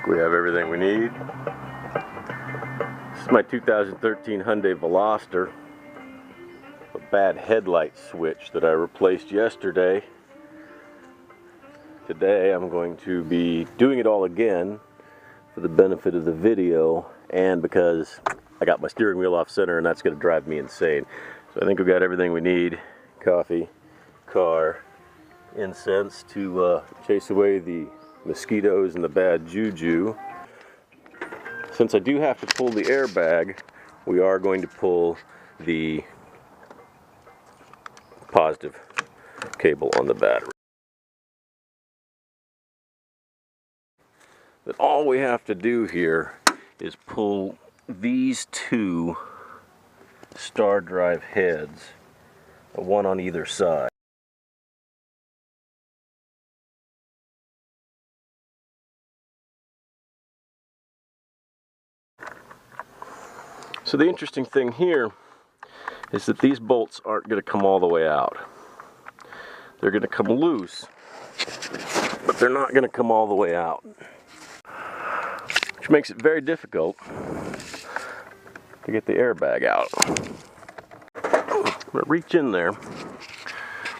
We have everything we need. This is my 2013 Hyundai Veloster. A bad headlight switch that I replaced yesterday. Today I'm going to be doing it all again for the benefit of the video and because I got my steering wheel off center and that's going to drive me insane. So I think we've got everything we need. Coffee, car, incense to chase away the mosquitoes and the bad juju. Since I do have to pull the airbag, we are going to pull the positive cable on the battery. But all we have to do here is pull these two star drive heads, one on either side. So the interesting thing here is that these bolts aren't going to come all the way out. They're going to come loose, but they're not going to come all the way out. Which makes it very difficult to get the airbag out. I'm going to reach in there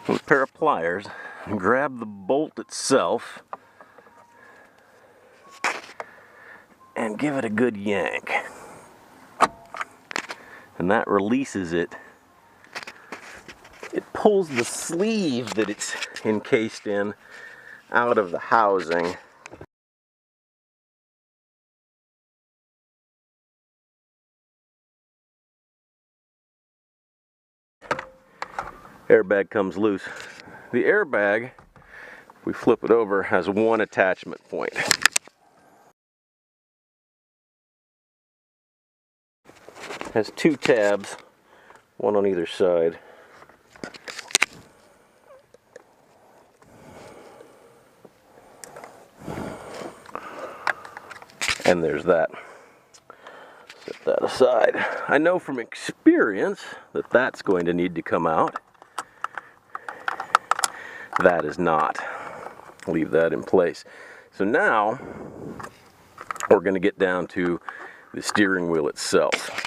with a pair of pliers and grab the bolt itself and give it a good yank. And that releases it. It pulls the sleeve that it's encased in out of the housing. Airbag comes loose. The airbag, if we flip it over, has one attachment point. Has two tabs, one on either side. And there's that. Set that aside. I know from experience that that's going to need to come out. That is not. Leave that in place. So now we're going to get down to the steering wheel itself.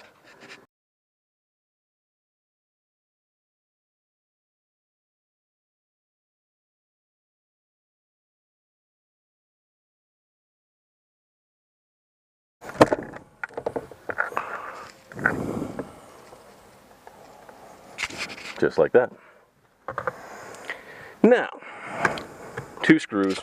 Just like that. Now, two screws.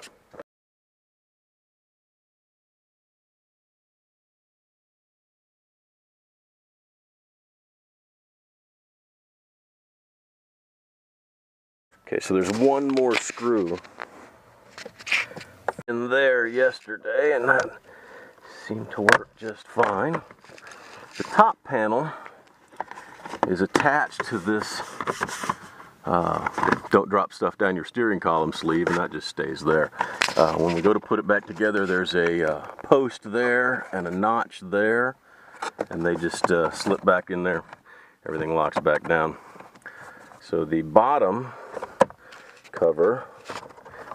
Okay, so there's one more screw in there yesterday, and that seemed to work just fine. The top panel is attached to this don't drop stuff down your steering column sleeve, and that just stays there. When we go to put it back together, there's a post there and a notch there, and they just slip back in there. Everything locks back down. So the bottom cover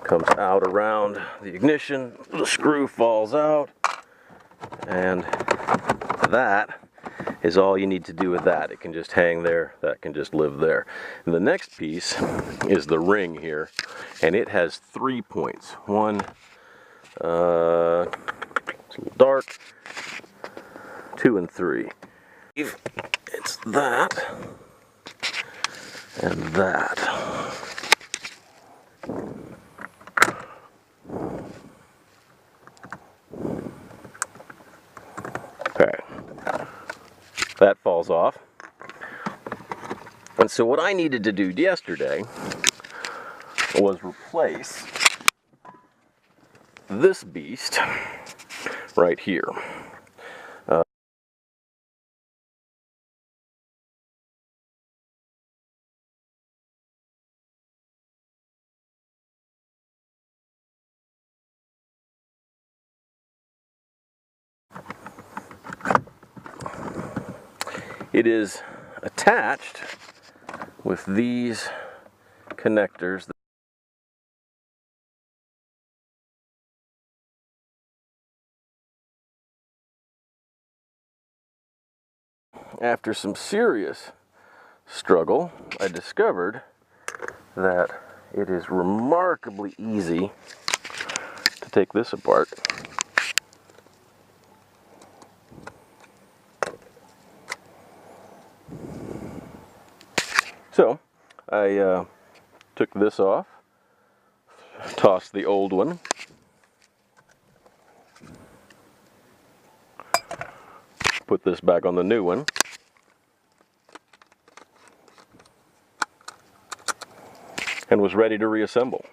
comes out around the ignition, the screw falls out, and that is all you need to do with that. It can just hang there, that can just live there. And the next piece is the ring here, and it has 3 points. One, it's a little dark, 2 and 3. It's that, and that. Okay. That falls off. And so what I needed to do yesterday was replace this beast right here. It is attached with these connectors. after some serious struggle, I discovered that it is remarkably easy to take this apart. So I took this off, tossed the old one, put this back on the new one, and was ready to reassemble.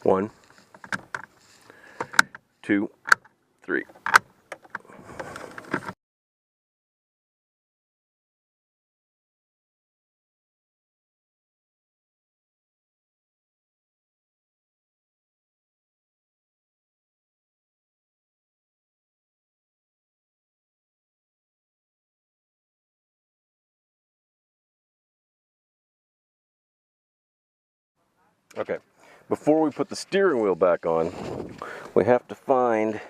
One, two, three. Okay, before we put the steering wheel back on, we have to find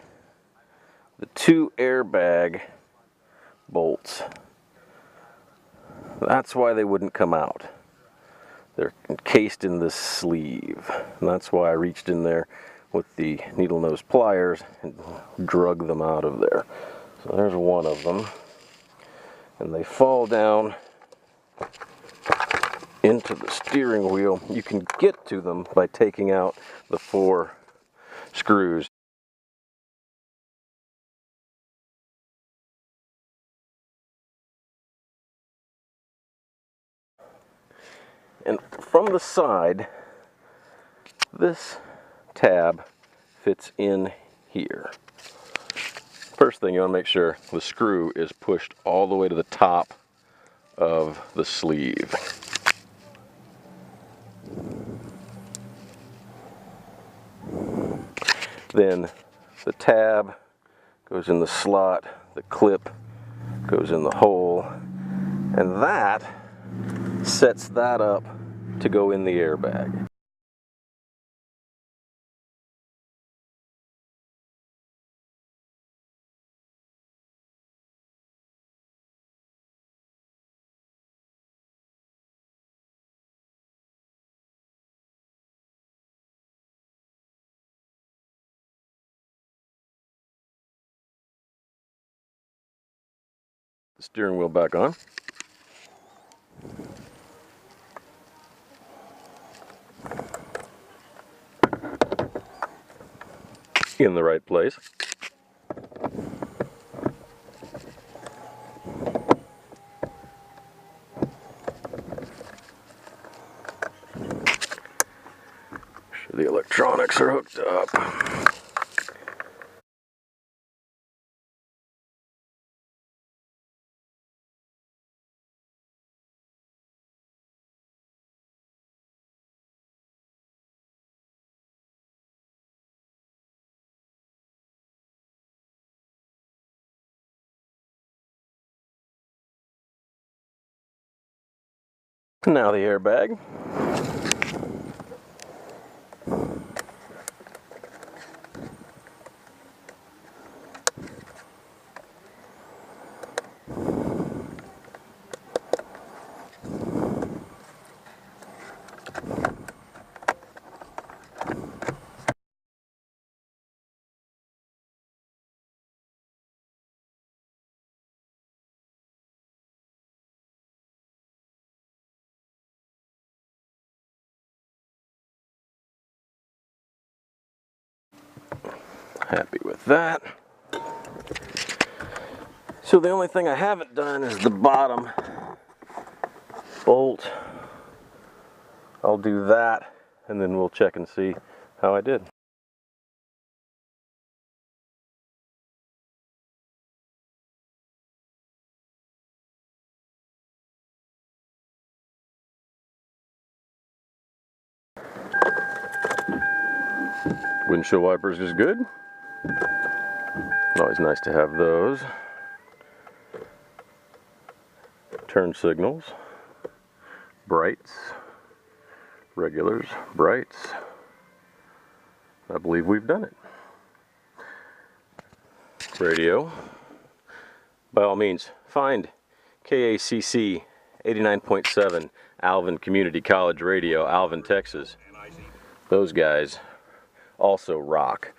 the 2 airbag bolts. That's why they wouldn't come out. They're encased in this sleeve, and that's why I reached in there with the needle nose pliers and drug them out of there. So there's one of them, and they fall down into the steering wheel. You can get to them by taking out the 4 screws. And from the side, this tab fits in here. First thing, you want to make sure the screw is pushed all the way to the top of the sleeve. Then the tab goes in the slot, the clip goes in the hole, and that sets that up to go in the airbag. The steering wheel back on. In the right place. Sure the electronics are hooked up. Now the airbag. Happy with that. So the only thing I haven't done is the bottom bolt. I'll do that, and then we'll check and see how I did. Windshield wipers is good. Always nice to have those. Turn signals, brights, regulars, brights. I believe we've done it. Radio. By all means, find KACC 89.7 Alvin Community College Radio, Alvin, Texas. Those guys also rock.